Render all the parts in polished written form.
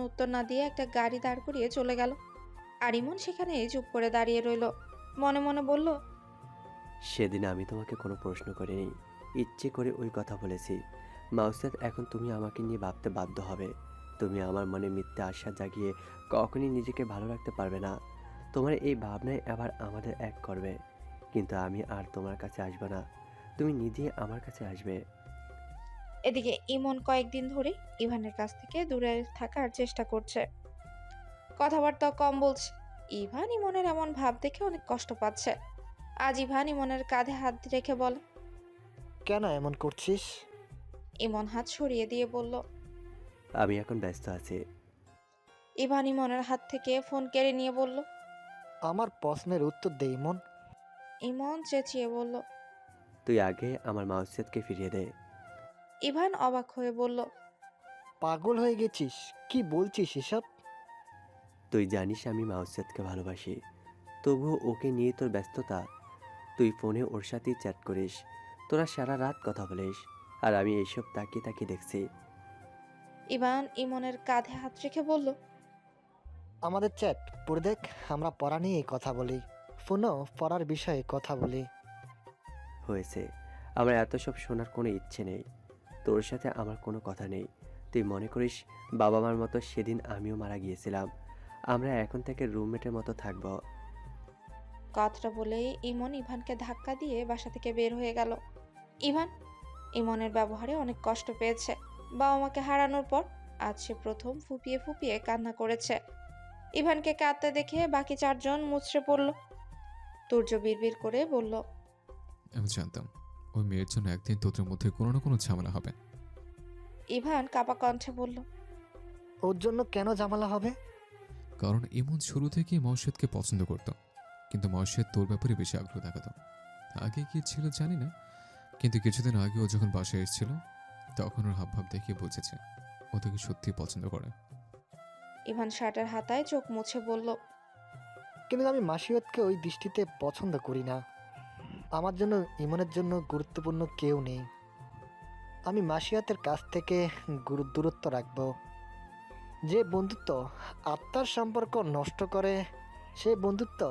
কোনো উত্তর না দিয়ে একটা গাড়ি দাঁড় করিয়ে চলে গেল। আর ইমন সেখানে চুপ করে দাঁড়িয়ে রইল। মনে মনে বলল, সেদিন আমি তোমাকে কোনো প্রশ্ন করিনি, ইচ্ছে করে ওই কথা বলেছি। মাউসাদ, এখন তুমি আমাকে নিয়ে ভাবতে বাধ্য হবে। তুমি আমার মনে মিথ্যে আশা জাগিয়ে কখনই নিজেকে ভালো রাখতে পারবে না। তোমার এই ভাবনায় আবার আমাদের এক করবে, কিন্তু আমি আর তোমার কাছে আসবো না, তুমি নিজেই আমার কাছে আসবে। এদিকে ইমন কয়েকদিন ধরে ইভানের কাছ থেকে দূরে থাকার চেষ্টা করছে, কথাবার্তা কম বলছে। ইভান ইমনের এমন ভাব দেখে অনেক কষ্ট পাচ্ছে। আজ ইভান ইমনের কাঁধে হাত রেখে বলে, কেন এমন করছিস? ইমন হাত সরিয়ে দিয়ে বলল, আমি এখন ব্যস্ত আছি। ইভান ইমনের হাত থেকে ফোন কেড়ে নিয়ে বলল। আমার প্রশ্নের উত্তর দে ইমন। ইমন চেঁচিয়ে বলল। তুই আগে আমার মাউসাদকে ফিরিয়ে দে। ইভান অবাক হয়ে বলল, পাগল হয়ে গেছিস? কি বলছিস এসব? তুই জানিস আমি মাউসাদকে ভালোবাসি, তবুও ওকে নিয়ে তোর ব্যস্ততা। তুই ফোনে ওর সাথেই চ্যাট করিস, তোরা সারা রাত কথা বলিস, আর আমি এইসব তাকিয়ে তাকিয়ে দেখছি। ইভান ইমনের কাঁধে হাত রেখে বলল, আমাদের চ্যাট পড়ে দেখ, আমরা পড়া নিয়ে কথা বলি, ফোনও পড়ার বিষয়ে কথা বলি। হয়েছে, আমার এত সব শোনার কোনো ইচ্ছে নেই। তোর সাথে আমার কোনো কথা নেই। তুই মনে করিস বাবা মার মতো সেদিন আমিও মারা গিয়েছিলাম, আমরা এখন থেকে রুমমেটের মতো থাকবো। কথাটা বলেই ইমন ইভানকে ধাক্কা দিয়ে বাসা থেকে বের হয়ে গেল। ইভান ইমনের ব্যবহারে অনেক কষ্ট পেয়েছে। বাবা মাকে হারানোর পর আজ সে প্রথম ফুপিয়ে ফুপিয়ে কান্না করেছে। ইভানকে কাঁদতে দেখে বাকি চারজন মুচড়ে পড়ল। তুর্য বিড়বিড় করে বলল, আমি জানতাম ওই মেয়ের জন্য একদিন তোদের মধ্যে কোনো না কোনো ঝামেলা হবে। ইভান কাপা কণ্ঠে বলল, ওর জন্য কেন ঝামেলা হবে? কারণ ইমন শুরু থেকেই মর্শেদকে পছন্দ করত, কিন্তু মর্শেদ তোর ব্যাপারে বেশি আগ্রহ দেখাতো। আগে কি ছিল জানি না, কিন্তু কিছুদিন আগে ও যখন বাসায় এসেছিল তখন ওর হাবভাব দেখে বুঝেছে ও তোকে সত্যিই পছন্দ করে। ইভান শার্টের হাতায় চোখ মুছে বলল, কিন্তু আমি মাসিয়তকে ওই দৃষ্টিতে পছন্দ করি না। আমার জন্য ইমনের জন্য গুরুত্বপূর্ণ কেউ নেই। আমি মাসিয়াতের কাছ থেকে দূরত্ব রাখব। যে বন্ধুত্ব আত্মার সম্পর্ক নষ্ট করে, সেই বন্ধুত্ব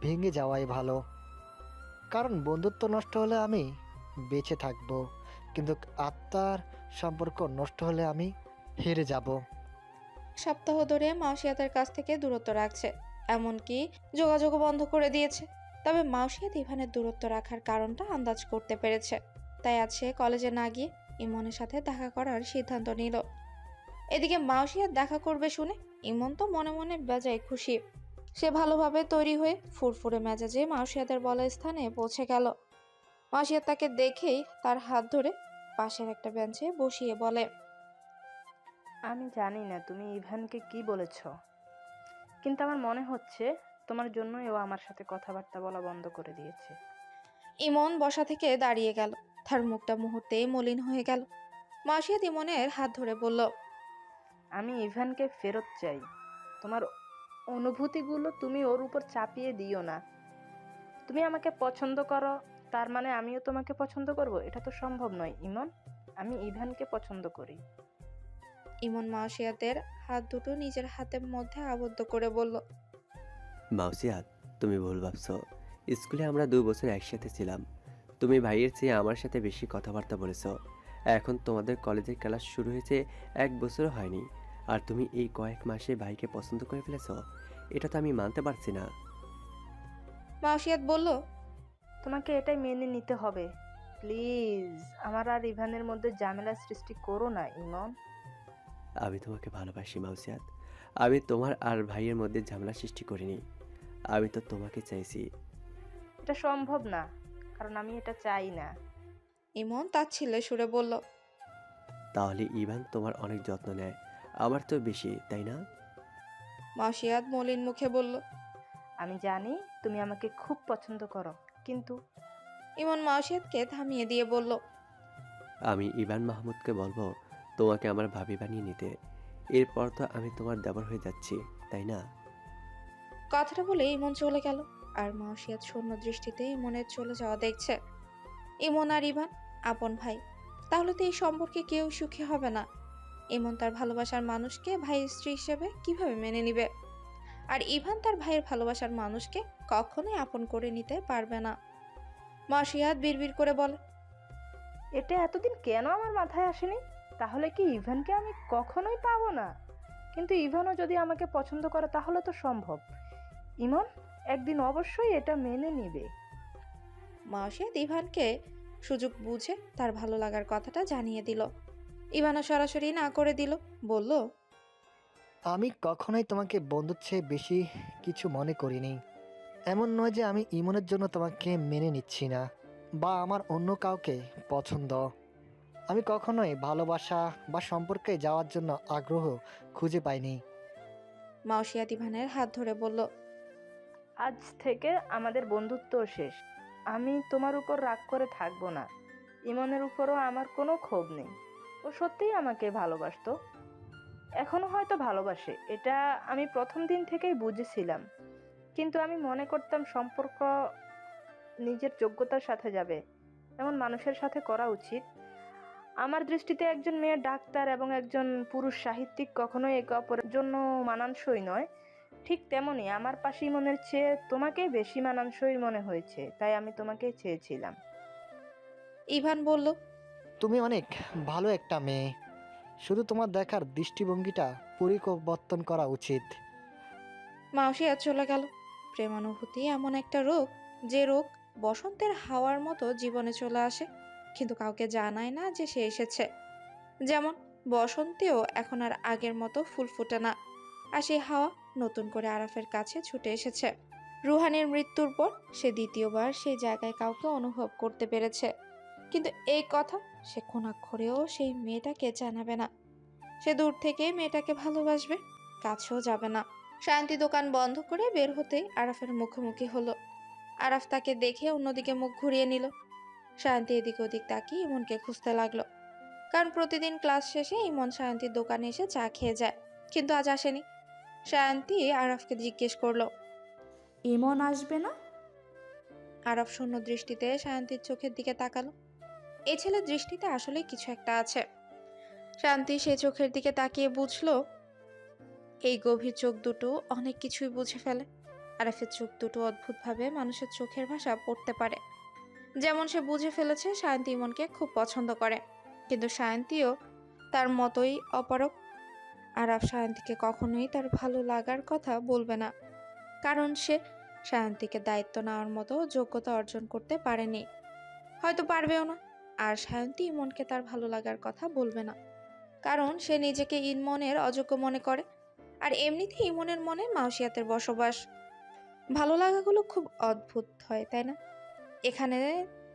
ভেঙে যাওয়াই ভালো। কারণ বন্ধুত্ব নষ্ট হলে আমি বেঁচে থাকব, কিন্তু আত্মার সম্পর্ক নষ্ট হলে আমি হেরে যাব। সপ্তাহ ধরে মাউসিয়াতের কাছ থেকে দূরত্ব রাখছে, এমনকি যোগাযোগও বন্ধ করে দিয়েছে। তবে মাউসিয়াত ইভানের দূরত্ব রাখার কারণটা আন্দাজ করতে পেরেছে। তাই আজ সে কলেজে না গিয়ে ইমনের সাথে দেখা করার সিদ্ধান্ত নিল। এদিকে মাউসিয়াত দেখা করবে শুনে ইমন তো মনে মনে বেজায় খুশি। সে ভালোভাবে তৈরি হয়ে ফুরফুরে মেজাজে মাউসিয়াতের বলা স্থানে পৌঁছে গেল। মাউসিয়াত তাকে দেখেই তার হাত ধরে পাশের একটা বেঞ্চে বসিয়ে বলে, আমি জানি না তুমি ইভানকে কি বলেছ, কিন্তু আমার মনে হচ্ছে তোমার জন্যই ও আমার সাথে কথাবার্তা বলা বন্ধ করে দিয়েছে। ইমন বসা থেকে দাঁড়িয়ে গেল। তার মুখটা মুহূর্তেই মলিন হয়ে গেল। মাসিয়াত ইমনের হাত ধরে বলল, আমি ইভানকে ফেরত চাই। তোমার অনুভূতিগুলো তুমি ওর উপর চাপিয়ে দিও না। তুমি আমাকে পছন্দ করো, তার মানে আমিও তোমাকে পছন্দ করব? এটা তো সম্ভব নয় ইমন। আমি ইভানকে পছন্দ করি। ইমন মাসিয়াতের হাত দুটো নিজের হাতের মধ্যে আবদ্ধ করে বলল, মাউসিয়াত, তুমি ভুল ভাবছো। স্কুলে আমরা 2 বছর একসাথে ছিলাম, তুমি ভাইয়ের চেয়ে আমার সাথে বেশি কথাবার্তা বলেছো। এখন তোমাদের কলেজের ক্লাস শুরু হয়েছে 1 বছরও হয়নি, আর তুমি এই কয়েক মাসে ভাইকে পছন্দ করে ফেলেছো। এটা তো আমি মানতে পারছি না। মাসিয়াত বলল, তোমাকে এটাই মেনে নিতে হবে। প্লিজ আমার আর ইভানের মধ্যে ঝামেলা সৃষ্টি করো না ইমন। আমি তোমাকে ভালোবাসি মাউসিয়াত, আমি তোমার আর ভাইয়ের মধ্যে ঝামেলা সৃষ্টি করিনি, আমি তো তোমাকে চাইছি। এটা সম্ভব না, কারণ আমি এটা চাই না। ইমন তাচ্ছিল্যে সুরে বলল, তাহলে ইভান তোমার অনেক যত্ন নেয়, আমার তো বেশি, তাই না? মাসিয়াত মলিন মুখে বলল। আমি জানি তুমি আমাকে খুব পছন্দ করো, কিন্তু ইমন মাসিয়াতকে থামিয়ে দিয়ে বলল, আমি ইভান মাহমুদকে বলবো তোমাকে আমার ভাবি বানিয়ে নিতে। এরপর তো আমি তোমার দেবর হয়ে যাচ্ছি, তাই না? কথাটা বলে ইমন চলে গেল। আর মাসিয়াত শূন্য দৃষ্টিতে ইমনের চলে যাওয়া দেখছে। ইমন আর ইভান আপন ভাই, তাহলে তো এই সম্পর্কে কেউ সুখী হবে না। ইমন তার ভালোবাসার মানুষকে ভাইয়ের স্ত্রী হিসেবে কিভাবে মেনে নিবে? আর ইভান তার ভাইয়ের ভালোবাসার মানুষকে কখনোই আপন করে নিতে পারবে না। মাসিহাত বিড়বিড় করে বলে, এটা এতদিন কেন আমার মাথায় আসেনি? তাহলে কি ইভানকে আমি কখনোই পাবো না? কিন্তু ইভানও যদি আমাকে পছন্দ করে তাহলে তো সম্ভব। ইমন একদিন অবশ্যই এটা মেনে নিবে। মাসিহাত ইভানকে সুযোগ বুঝে তার ভালো লাগার কথাটা জানিয়ে দিল। ইভানও সরাসরি না করে দিল, বলল, আমি কখনোই তোমাকে বন্ধুর চেয়ে বেশি কিছু মনে করিনি। এমন নয় যে আমি ইমনের জন্য তোমাকে মেনে নিচ্ছি না বা আমার অন্য কাউকে পছন্দ। আমি কখনোই ভালোবাসা বা সম্পর্কে যাওয়ার জন্য আগ্রহ খুঁজে পাইনি। মাসিহাত ইভানের হাত ধরে বলল, আজ থেকে আমাদের বন্ধুত্ব শেষ। আমি তোমার উপর রাগ করে থাকবো না। ইমনের উপরও আমার কোনো ক্ষোভ নেই। ও সত্যিই আমাকে ভালোবাসতো, এখনো হয়তো ভালোবাসে, এটা আমি প্রথম দিন থেকেই বুঝেছিলাম। কিন্তু আমি মনে করতাম সম্পর্ক নিজের যোগ্যতার সাথে যাবে, এমন মানুষের সাথে করা উচিত। আমার দৃষ্টিতে একজন মেয়ে ডাক্তার এবং একজন পুরুষ সাহিত্যিক কখনোই একে অপরের জন্য মানানসই নয়। ঠিক তেমনি আমার পাশে মনের চেয়ে তোমাকেই বেশি মানানসই মনে হয়েছে, তাই আমি তোমাকে চেয়েছিলাম। ইভান বলল, তুমি অনেক ভালো একটা মেয়ে, শুধু তোমার দেখার দৃষ্টিভঙ্গিটা পরিবর্তন করা উচিত। মাসিহাত চলে গেল। প্রেমানুভূতি এমন একটা রোগ, যে রোগ বসন্তের হাওয়ার মতো জীবনে চলে আসে, কিন্তু কাউকে জানায় না যে সে এসেছে। যেমন বসন্তেও এখন আর আগের মতো ফুল ফোটে না, আর সেই হাওয়া নতুন করে আরাফের কাছে ছুটে এসেছে। রুহানের মৃত্যুর পর সে দ্বিতীয়বার সেই জায়গায় কাউকে অনুভব করতে পেরেছে, কিন্তু এই কথা সে কোনাক্ষরেও সেই মেয়েটাকে জানাবে না। সে দূর থেকেই মেয়েটাকে ভালোবাসবে, কাছেও যাবে না। শান্তি দোকান বন্ধ করে বের হতেই আরাফের মুখোমুখি হলো। আরাফ তাকে দেখে অন্যদিকে মুখ ঘুরিয়ে নিল। শান্তি এদিক ওদিক তাকিয়ে ইমনকে খুঁজতে লাগলো, কারণ প্রতিদিন ক্লাস শেষে ইমন শান্তির দোকানে এসে চা খেয়ে যায়, কিন্তু আজ আসেনি। শান্তি আরাফকে জিজ্ঞেস করলো, ইমন আসবে না? আরাফ শূন্য দৃষ্টিতে শান্তির চোখের দিকে তাকালো। এই ছেলের দৃষ্টিতে আসলেই কিছু একটা আছে। শান্তি সে চোখের দিকে তাকিয়ে বুঝলো, এই গভীর চোখ দুটো অনেক কিছুই বুঝে ফেলে। আরাফের চোখ দুটো অদ্ভুতভাবে মানুষের চোখের ভাষা পড়তে পারে। যেমন সে বুঝে ফেলেছে শান্তি ইমনকে খুব পছন্দ করে, কিন্তু শান্তিও তার মতোই অপারক। আরাফ শান্তিকে কখনোই তার ভালো লাগার কথা বলবে না, কারণ সে শান্তিকে দায়িত্ব নেওয়ার মতো যোগ্যতা অর্জন করতে পারেনি, হয়তো পারবেও না। আর শান্তি ইমনকে তার ভালো লাগার কথা বলবে না, কারণ সে নিজেকে ইমনের অযোগ্য মনে করে। আর এমনিতেই ইমনের মনে মাউসিয়াতের বসবাস। ভালো লাগাগুলো খুব অদ্ভুত হয়, তাই না? এখানে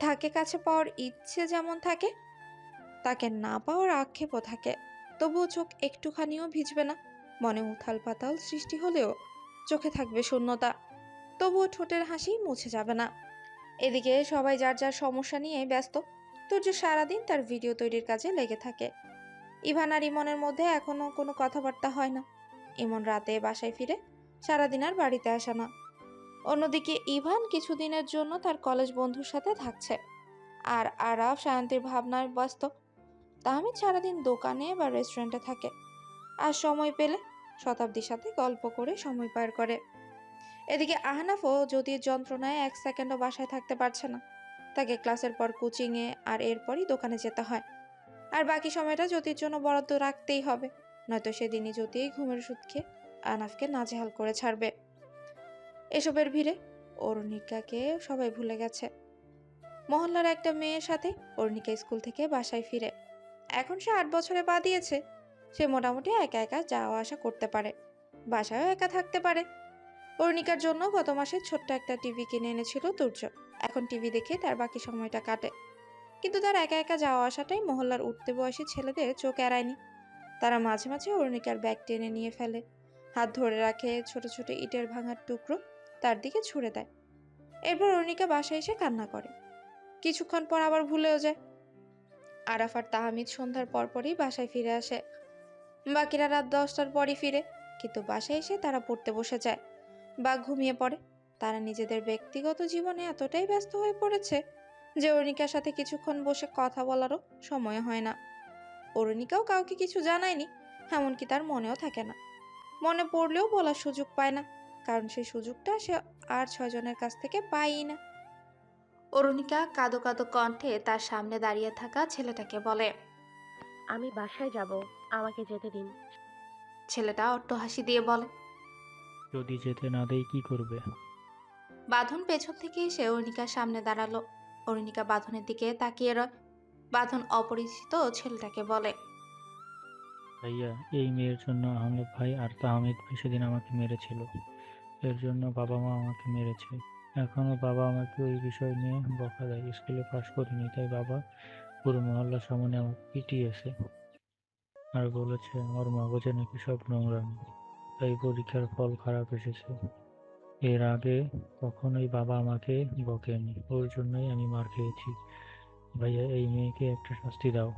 থাকে কাছে পাওয়ার ইচ্ছে যেমন থাকে, তাকে না পাওয়ার আক্ষেপও থাকে। তবুও চোখ একটুখানিও ভিজবে না। মনে উথাল পাতাল সৃষ্টি হলেও চোখে থাকবে শূন্যতা, তবুও ঠোঁটের হাসি মুছে যাবে না। এদিকে সবাই যার যার সমস্যা নিয়ে ব্যস্ত। তুর্য সারাদিন তার ভিডিও তৈরির কাজে লেগে থাকে। ইভান আর ইমনের মধ্যে এখনো কোনো কথাবার্তা হয় না। ইমন রাতে বাসায় ফিরে সারাদিন আর বাড়িতে আসে না। অন্যদিকে ইভান কিছুদিনের জন্য তার কলেজ বন্ধুর সাথে থাকছে, আর আরাফ শান্তির ভাবনায় ব্যস্ত। তাহমিদ সারাদিন দোকানে বা রেস্টুরেন্টে থাকে, আর সময় পেলে শতাব্দীর সাথে গল্প করে সময় পার করে। এদিকে আহনাফও জ্যোতির যন্ত্রণায় এক সেকেন্ডও বাসায় থাকতে পারছে না। তাকে ক্লাসের পর কোচিংয়ে আর এরপরই দোকানে যেতে হয়, আর বাকি সময়টা জ্যোতির জন্য বরাদ্দ রাখতেই হবে, নয়তো সেদিনই জ্যোতি ঘুমের ওষুধ খেয়ে আহনাফকে নাজেহাল করে ছাড়বে। এসবের ভিড়ে অরুণিকাকে সবাই ভুলে গেছে। মহল্লার একটা মেয়ের সাথে অরুণিকা স্কুল থেকে বাসায় ফিরে। এখন সে 8 বছরে পা দিয়েছে। সে মোটামুটি একা একা যাওয়া আসা করতে পারে, বাসায়ও একা থাকতে পারে। অরুণিকার জন্য গত মাসে ছোট্ট একটা টিভি কিনে এনেছিল তুর্য। এখন টিভি দেখে তার বাকি সময়টা কাটে, কিন্তু তার একা একা যাওয়া আসাটাই মহল্লার উঠতে বয়সী ছেলেদের চোখ এড়ায়নি। তারা মাঝে মাঝে অরুণিকার ব্যাগ টেনে নিয়ে ফেলে, হাত ধরে রাখে, ছোট ছোট ইটের ভাঙার টুকরো তার দিকে ছুড়ে দেয়। এরপর অরুণিকা বাসায় এসে কান্না করে, কিছুক্ষণ পর আবার ভুলেও যায়। আরাফ আর তাহমিদ সন্ধ্যার পরপরই বাসায় ফিরে আসে। বাকিরা রাত 10টার পরই ফিরে, কিন্তু বাসায় এসে তারা পড়তে বসে যায় বা ঘুমিয়ে পড়ে। তারা নিজেদের ব্যক্তিগত জীবনে এতটাই ব্যস্ত হয়ে পড়েছে যে অরুণিকার সাথে কিছুক্ষণ বসে কথা বলারও সময় হয় না। অরুণিকাও কাউকে কিছু জানায়নি, এমনকি তার মনেও থাকে না। মনে পড়লেও বলার সুযোগ পায় না, কারণ সেই সুযোগটা সে আর 6 জনের কাছ থেকে পায়ই না। অরুণিকা কাঁদো কাঁদো কণ্ঠে তার সামনে দাঁড়িয়ে থাকা ছেলেটাকে বলে। আমি বাসায় যাব, আমাকে যেতে দিন। ছেলেটা অট্টহাসি দিয়ে বলে। যদি যেতে না দেই কি করবে? বাঁধন পেছন থেকে এসে অরুণিকার সামনে দাঁড়ালো। অরুণিকা বাঁধনের দিকে তাকিয়ে রয়। বাঁধন অপরিচিত ছেলেটাকে বলে। ভাইয়া, এই মেয়ের জন্য আহমেদ ভাই আর তাহমিদ ভাই সেদিন আমাকে মেরেছিল। এর জন্য বাবা মা আমাকে মেরেছে। এখনো বাবা আমাকে ওই বিষয় নিয়ে বকা দেয়। স্কুলে পাশ করিনি তাই বাবা পুরো মহল্লার সামনে আমাকে পিটিয়েছে আর বলেছে আমার মগজে নাকি সব নোংরামি, তাই পরীক্ষার ফল খারাপ এসেছে। এর আগে কখনোই বাবা আমাকে বকেনি, ওর জন্যই আমি মার খেয়েছি। ভাইয়া, এই মেয়েকে একটা শাস্তি দাও।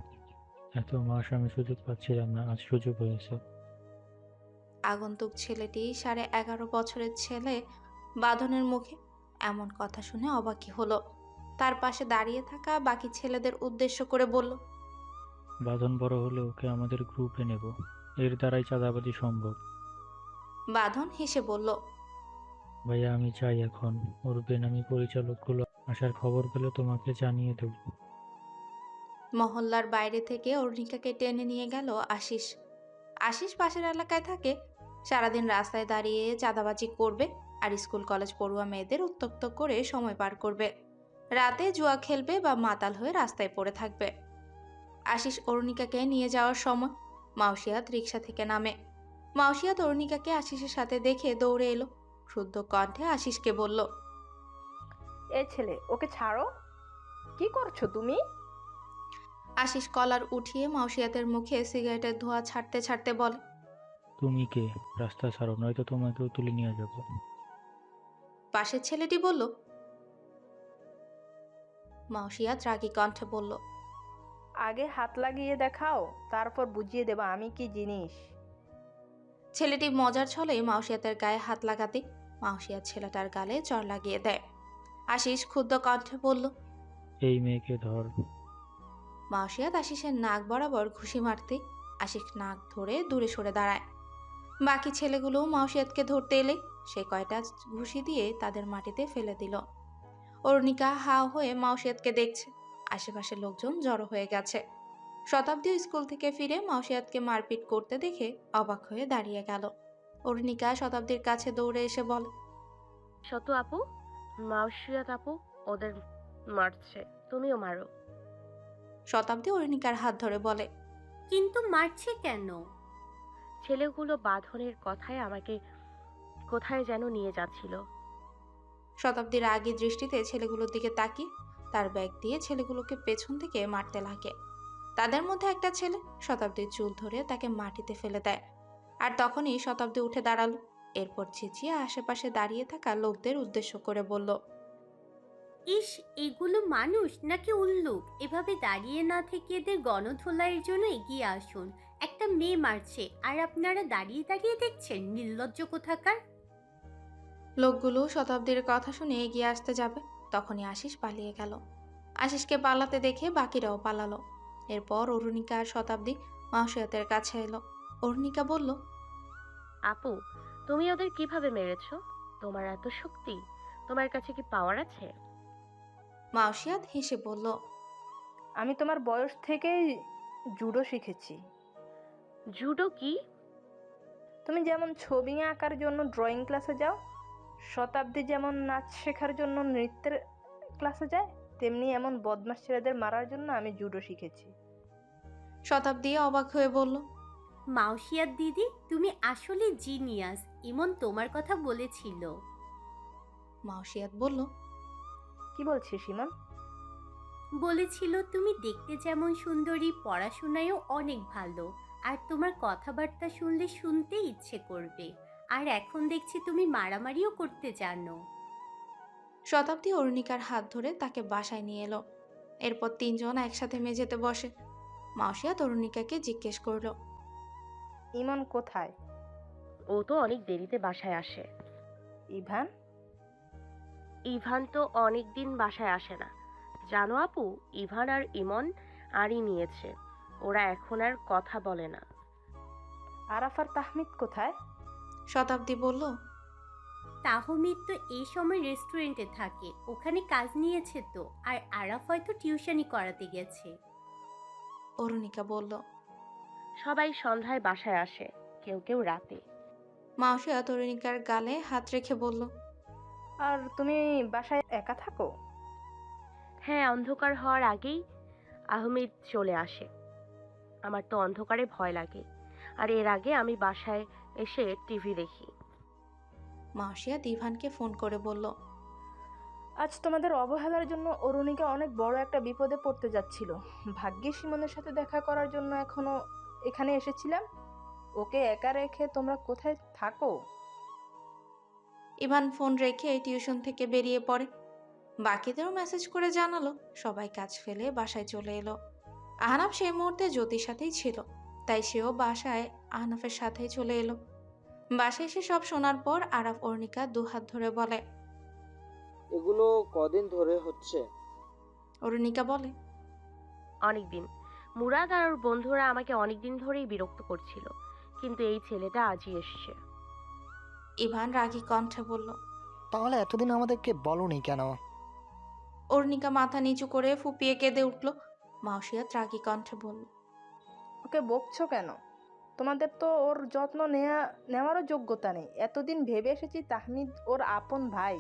এত মাস আমি সুযোগ পাচ্ছিলাম না, আজ সুযোগ হয়েছে। আগন্তুক ছেলেটি 11.5 বছরের ছেলে বাঁধনের মুখে এমন কথা শুনে অবাকই হলো। তার পাশে দাঁড়িয়ে থাকা বাকি ছেলেদের উদ্দেশ্য করে বলল। বাঁধন বড় হলে ওকে আমাদের গ্রুপে নেব, এর দ্বারাই চাঁদাবাজি সম্ভব। বাঁধন হেসে বলল। ভাইয়া, আমি চাই এখন ওর বেনামি পরিচালকগুলো আসার খবর পেলে তোমাকে জানিয়ে দেব। মহল্লার বাইরে থেকে অরুণিকাকে টেনে নিয়ে গেল আশিস। আশিস পাশের এলাকায় থাকে। সারাদিন রাস্তায় দাঁড়িয়ে চাঁদাবাজি করবে আর স্কুল কলেজ পড়ুয়া মেয়েদের উত্ত্যক্ত করে সময় পার করবে। রাতে জুয়া খেলবে বা মাতাল হয়ে রাস্তায় পড়ে থাকবে। আশিস অরুণিকাকে নিয়ে যাওয়ার সময় মাউসিয়াত রিক্সা থেকে নামে। মাউসিয়াত অরুণিকাকে আশিসের সাথে দেখে দৌড়ে এলো। ক্ষুব্ধ কণ্ঠে আশিসকে বলল। এই ছেলে, ওকে ছাড়ো। কি করছো তুমি? আশিস কলার উঠিয়ে মাউসিয়াতের মুখে সিগারেটের ধোঁয়া ছাড়তে ছাড়তে বলে। তুমি কে? রাস্তা ছাড়ো, নয়তো তোমাকেও তুলে নিয়ে যাবো। পাশের ছেলেটি বলল। মাউসিয়াত রাগী কণ্ঠে বলল। আগে হাত লাগিয়ে দেখাও, তারপর বুঝিয়ে দেবা আমি কি জিনিস। ছেলেটি মজার ছলে মাউসিয়াতের গায়ে হাত লাগাতে মাউসিয়াত ছেলেটার গালে চড় লাগিয়ে দেয়। আশিস ক্ষুব্ধ কণ্ঠে বলল। এই মেয়েকে ধর। মাউসিয়াত আশিসের নাক বরাবর ঘুষি মারতে আশিস নাক ধরে দূরে সরে দাঁড়ায়। বাকি ছেলেগুলো মাউসিয়াতকে ধরতে এলে সে কয়টা ঘুষি দিয়ে তাদের মাটিতে ফেলে দিল। অরুণিকা হাঁ হয়ে মাউসিয়াতকে দেখছে। আশেপাশে লোকজন জড়ো হয়ে গেছে। শতাব্দী স্কুল থেকে ফিরে মাউসিয়াতকে মারপিট করতে দেখে অবাক হয়ে দাঁড়িয়ে গেল। অরুণিকা শতাব্দীর কাছে দৌড়ে এসে বলে। শতু আপু, মাউসিয়াত আপু ওদের মারছে, তুমিও মারো। শতাব্দী অরুণিকার হাত ধরে বলে। কিন্তু মারছে কেন? ছেলেগুলো বাঁধনের কথায় আমাকে কোথায় যেন নিয়ে যাচ্ছিল। শতাব্দীর রাগী দৃষ্টিতে ছেলেগুলোর দিকে তাকিয়ে তার ব্যাগ দিয়ে ছেলেগুলোকে পেছন থেকে মারতে লাগে। তাদের মধ্যে একটা ছেলে শতাব্দীর চুল ধরে তাকে মাটিতে ফেলে দেয়। আর তখনই শতাব্দী উঠে দাঁড়ালো। এরপর চেঁচিয়ে আশেপাশে দাঁড়িয়ে থাকা লোকদের উদ্দেশ্য করে বলল। ইস, এগুলো মানুষ নাকি উল্লুক? এভাবে দাঁড়িয়ে না থেকে এদের গণধোলাইয়ের জন্য এগিয়ে আসুন। একটা মেয়ে মারছে আর আপনারা দাঁড়িয়ে দাঁড়িয়ে দেখছেন? নির্লজ্জ কোথাকার! লোকগুলো শতাব্দীর কথা শুনে এগিয়ে আসতে যাবে, তখনই আশিস পালিয়ে গেল। আশিসকে পালাতে দেখে বাকিরাও পালালো। এরপর অরুণিকা আর শতাব্দী মাউসিয়াতের কাছে এলো। অরুণিকা বলল। আপু, তুমি ওদের কিভাবে মেরেছো? তোমার এত শক্তি, তোমার কাছে কি পাওয়ার আছে? মাউসিয়াত হেসে বলল। আমি তোমার বয়স থেকেই জুডো শিখেছি। জুডো কি? তুমি যেমন ছবি আঁকার জন্য ড্রয়িং ক্লাসে যাও, শতাব্দী যেমন নাচ শেখার জন্য নৃত্যের ক্লাসে যায়, তেমনি এমন বদমাশ ছেলেদের মারার জন্য আমি জুডো শিখেছি। শতাব্দী অবাক হয়ে বলল। মাউসিয়াত দিদি, তুমি আসলে জিনিয়াস। ইমন তোমার কথা বলেছিল। মাউসিয়াত বলল। কি বলছিস সিমন? বলেছিল তুমি দেখতে যেমন সুন্দরী, পড়াশোনায়ও অনেক ভালো, আর তোমার কথাবার্তা শুনলে শুনতে ইচ্ছে করবে। আর এখন দেখছি তুমি মারামারিও করতে জানো। শতাব্দী অরুণিকার হাত ধরে তাকে বাসায় নিয়ে এলো। এরপর 3জন একসাথে মেঝেতে বসে। মাউসিয়াত অরুণিকাকে জিজ্ঞেস করল। ইমন কোথায়? ও তো অনেক দেরিতে বাসায় আসে। ইভান? ইভান তো অনেক দিন বাসায় আসে না। জানো আপু, ইভান আর ইমন আড়ি নিয়েছে। ওরা এখন আর কথা বলে না। আরাফ আর তাহমিদ কোথায়? শতাব্দী বলল। তাহমিদ তো এই সময় রেস্টুরেন্টে থাকে, ওখানে কাজ নিয়েছে তো। আর আরাফ হয়তো টিউশনি করাতে গেছে। অরুণিকা বলল। সবাই সন্ধ্যায় বাসায় আসে, কেউ কেউ রাতে। মাউসিয়া তরুণিকার গালে হাত রেখে বলল। আর তুমি বাসায় একা থাকো? হ্যাঁ, অন্ধকার হওয়ার আগেই আহমেদ চলে আসে। আমার তো অন্ধকারে ভয় লাগে, আর এর আগে আমি বাসায় এসে টিভি দেখি। মাউসিয়া দিভানকে ফোন করে বলল। আজ তোমাদের অবহেলার জন্য অরুণিকা অনেক বড় একটা বিপদে পড়তে যাচ্ছিল। ভাগ্যিস ইমনের সাথে দেখা করার জন্য এখনো এখানে এসেছিলাম। ওকে একা রেখে তোমরা কোথায় থাকো? ইভান ফোন রেখে টিউশন থেকে বেরিয়ে পড়ে। বাকিদেরও মেসেজ করে জানালো। সবাই কাজ ফেলে বাসায় চলে এলো। আহনাফ সেই মুহূর্তে জ্যোতির সাথেই ছিল, তাই সেও বাসায় আহনাফের সাথেই চলে এলো। বাসায় এসে সব শোনার পর আরাফ অরুণিকা দুহাত ধরে বলে। এগুলো কদিন ধরে হচ্ছে? অরুণিকা বলে। অনেকদিন। মুরাদ আর ওর বন্ধুরা আমাকে অনেকদিন ধরেই বিরক্ত করছিল, কিন্তু এই ছেলেটা আজই এসছে। ইভান রাগী কণ্ঠে বলল। তাহলে এতদিন আমাদেরকে বলনি কেন? অরুণিকা মাথা নিচু করে ফুপিয়ে কেঁদে উঠল। মাউসিয়া রাগী কণ্ঠে বলল। ওকে বকছো কেন? তোমাদের তো ওর যত্ন নেওয়ারও যোগ্যতা নেই। এতদিন ভেবে এসেছি তাহমিদ ওর আপন ভাই,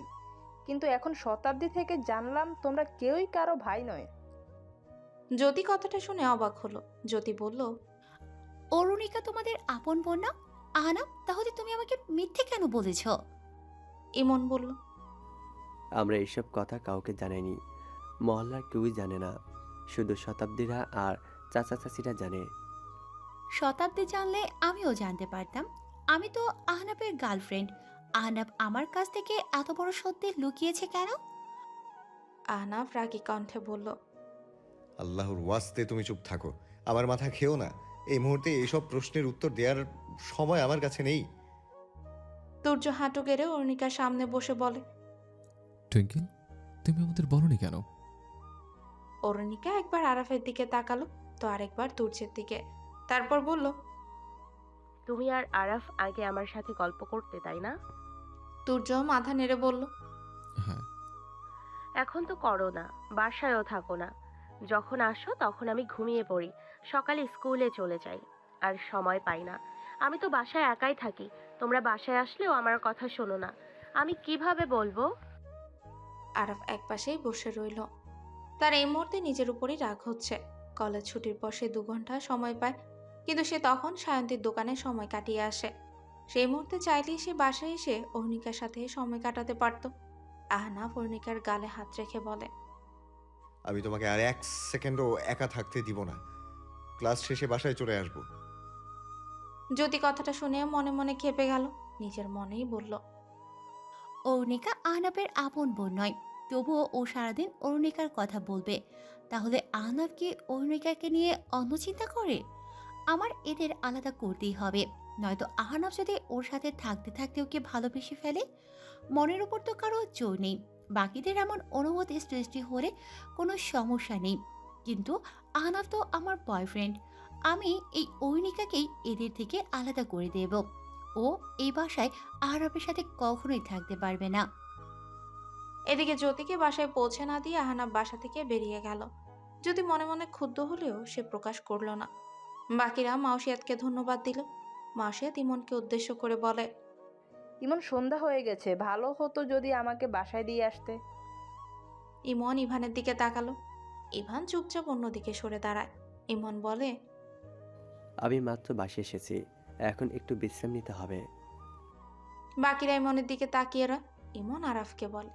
কিন্তু এখন শতাব্দী থেকে জানলাম তোমরা কেউই কারো ভাই নয়। জ্যোতি কথাটা শুনে অবাক হলো। জ্যোতি বলল। অরুণিকা তোমাদের আপন বোন না? আহনাফ, তাহলে তুমি আমাকে মিথ্যে কেন বলেছ? ইমন বলল। আমরা এইসব কথা কাউকে জানাইনি। মহল্লার কেউই জানে না, শুধু শতাব্দীরা আর চাচা চাচিরা জানে। শতাব্দী জানলে আমিও জানতে পারতাম। আমি তো আহনাফের গার্লফ্রেন্ড। আহনাফ আমার কাছ থেকে এত বড় সত্যি লুকিয়েছে কেন? আহনাফ রাগী কণ্ঠে বলল। আল্লাহর ওয়াস্তে তুমি চুপ থাকো, আমার মাথা খেও না। এই মুহূর্তে এইসব প্রশ্নের উত্তর দেওয়ার সময় আমার কাছে নেই। তুর্য হাঁটু গেড়ে অরুণিকার সামনে বসে বলে। টুইঙ্কেল, তুমি আমাদের বলনি কেন? অরুণিকা একবার আরাফের দিকে তাকালো, তো আরেকবার তুর্যের দিকে, তারপর বলল। তুমি আর আরাফ আগে আমার সাথে গল্প করতে, তাই না? তুর্য মাথা নেড়ে বলল। হ্যাঁ। এখন তো করো না, বাসায়ও থাকো না। যখন আসো তখন আমি ঘুমিয়ে পড়ি, সকালে স্কুলে চলে যাই, আর সময় পাই না। আমি তো বাসায় একাই থাকি, তোমরা বাসায় আসলেও আমার কথা শোনো না। আমি কিভাবে বলবো? আরাফ একপাশেই বসে রইল। তার এই মুহূর্তে নিজের উপরই রাগ হচ্ছে। কলেজ ছুটির পর সে 2 ঘন্টা সময় পায়, কিন্তু সে তখন সায়ন্তীর দোকানে সময় কাটিয়ে আসে। সেই মুহূর্তে চাইলেই সে বাসায় এসে অরুণিকার সাথে সময় কাটাতে পারত। আহনাফ অরুণিকার গালে হাত রেখে বলে। আমি তোমাকে আর 1 সেকেন্ডও একা থাকতে দিব না। ক্লাস শেষে বাসায় চলে আসবো। জ্যোতি কথাটা শুনে মনে মনে ক্ষেপে গেল। নিজের মনেই বলল। অরুণিকা আহনাফের আপন বোন নয়, তবুও ও সারাদিন অরুণিকার কথা বলবে। তাহলে আহনাফ কি অরুণিকাকে নিয়ে অন্য চিন্তা করে? আমার এদের আলাদা করতেই হবে, নয়তো আহনাফ যদি ওর সাথে থাকতে থাকতে ওকে ভালোবেসে ফেলে। মনের উপর তো কারো জোর নেই, বাকিদের এমন অনুভূতি সৃষ্টি হলে কোনো সমস্যা নেই, কিন্তু আহনাফ তো আমার বয়ফ্রেন্ড। আমি এই অরুণিকাকেই এদের থেকে আলাদা করে দেব। ও এই বাসায় আহনাফের সাথে কখনোই থাকতে পারবে না। এদিকে জ্যোতিকে বাসায় পৌঁছে না দিয়ে আহনাফ বাসা থেকে বেরিয়ে গেল। জ্যোতি মনে মনে ক্ষুব্ধ হলেও সে প্রকাশ করল না। বাকিরা মাউসিয়াতকে ধন্যবাদ দিল। মাউসিয়াত ইমনকে উদ্দেশ্য করে বলে। ইমন, সন্ধ্যা হয়ে গেছে, ভালো হতো যদি আমাকে বাসায় দিয়ে আসতে। ইমন ইভানের দিকে তাকালো। ইভান চুপচাপ অন্যদিকে সরে দাঁড়ায়। ইমন বলে। আমি মাত্র বাসায় এসেছি, এখন একটু বিশ্রাম নিতে হবে। বাকিরা ইমনের দিকে তাকিয়ে রয়। ইমন আরাফকে বলে।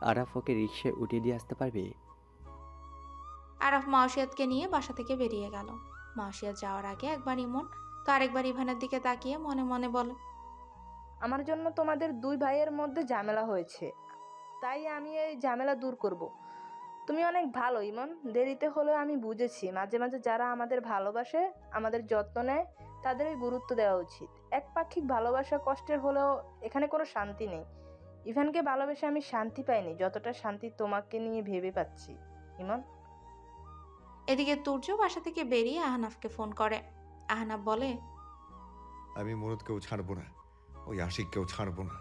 আরাফ ওকে রিক্সায় উঠিয়ে দিয়ে আসতে পারবি? আরাফ মাউসিয়াতকে নিয়ে বাসা থেকে বেরিয়ে গেল। মাউসিয়াত যাওয়ার আগে একবার ইমন, তো আরেকবার ইভানের দিকে তাকিয়ে মনে মনে বলে। আমার জন্য তোমাদের 2 ভাইয়ের মধ্যে ঝামেলা হয়েছে, তাই আমি এই ঝামেলা দূর করব। তুমি অনেক ভালো ইমন, দেরিতে হলেও আমি বুঝেছি মাঝে মাঝে যারা আমাদের ভালোবাসে, আমাদের যত্ন নেয়, তাদেরই গুরুত্ব দেওয়া উচিত। একপাক্ষিক ভালোবাসা কষ্টের হলেও এখানে কোনো শান্তি নেই। ইভানকে ভালোবেসে আমি শান্তি পাইনি যতটা শান্তি তোমাকে নিয়ে ভেবে পাচ্ছি ইমন। এদিকে তুর্য বাসা থেকে বেরিয়ে আহনাফকে ফোন করে। আহনাফ বলে, আমি মুরুদকেও ছাড়বো না, ওই আশিককেও ছাড়বো না।